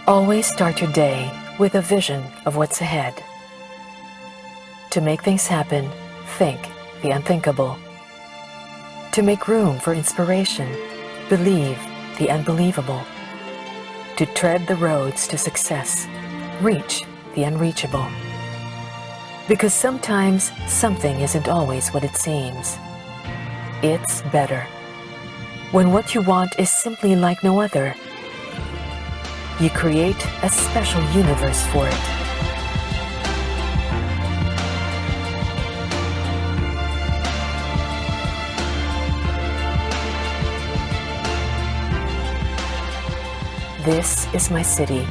Always start your day with a vision of what's ahead. To make things happen, think the unthinkable. To make room for inspiration, believe the unbelievable. To tread the roads to success, reach the unreachable. Because sometimes something isn't always what it seems. It's better when what you want is simply like no other. You create a special universe for it. This is my city.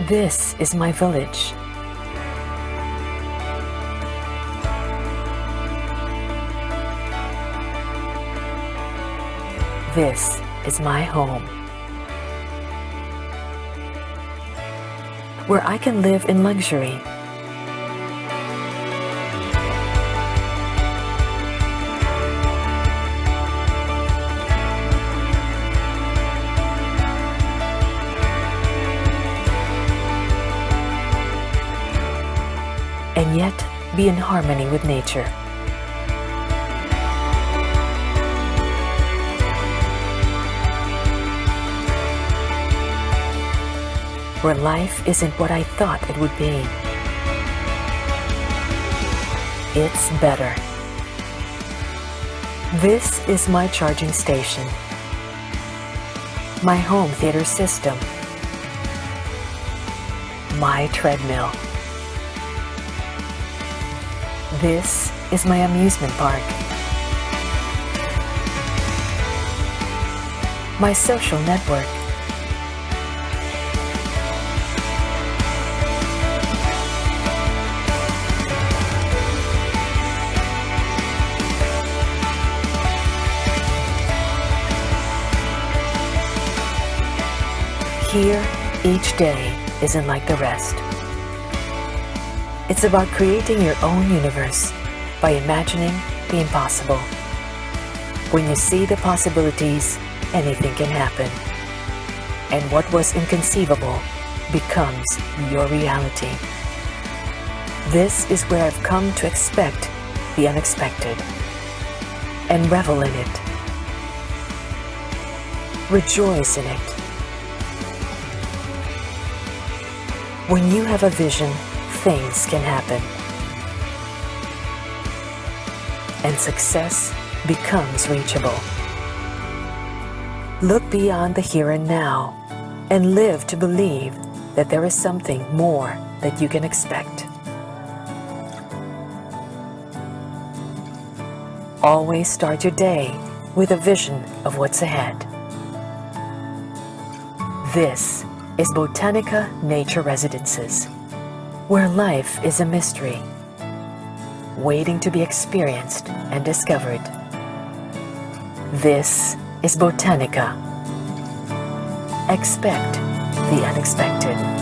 This is my village. This is my home, where I can live in luxury. And yet be in harmony with nature. Where life isn't what I thought it would be. It's better. This is my charging station. My home theater system. My treadmill. This is my amusement park. My social network. Here, each day isn't like the rest. It's about creating your own universe by imagining the impossible. When you see the possibilities, anything can happen. And what was inconceivable becomes your reality. This is where I've come to expect the unexpected and revel in it. Rejoice in it. When you have a vision, things can happen. And success becomes reachable. Look beyond the here and now and live to believe that there is something more that you can expect. Always start your day with a vision of what's ahead. This is Botanika Nature Residences, where life is a mystery, waiting to be experienced and discovered. This is Botanika. Expect the unexpected.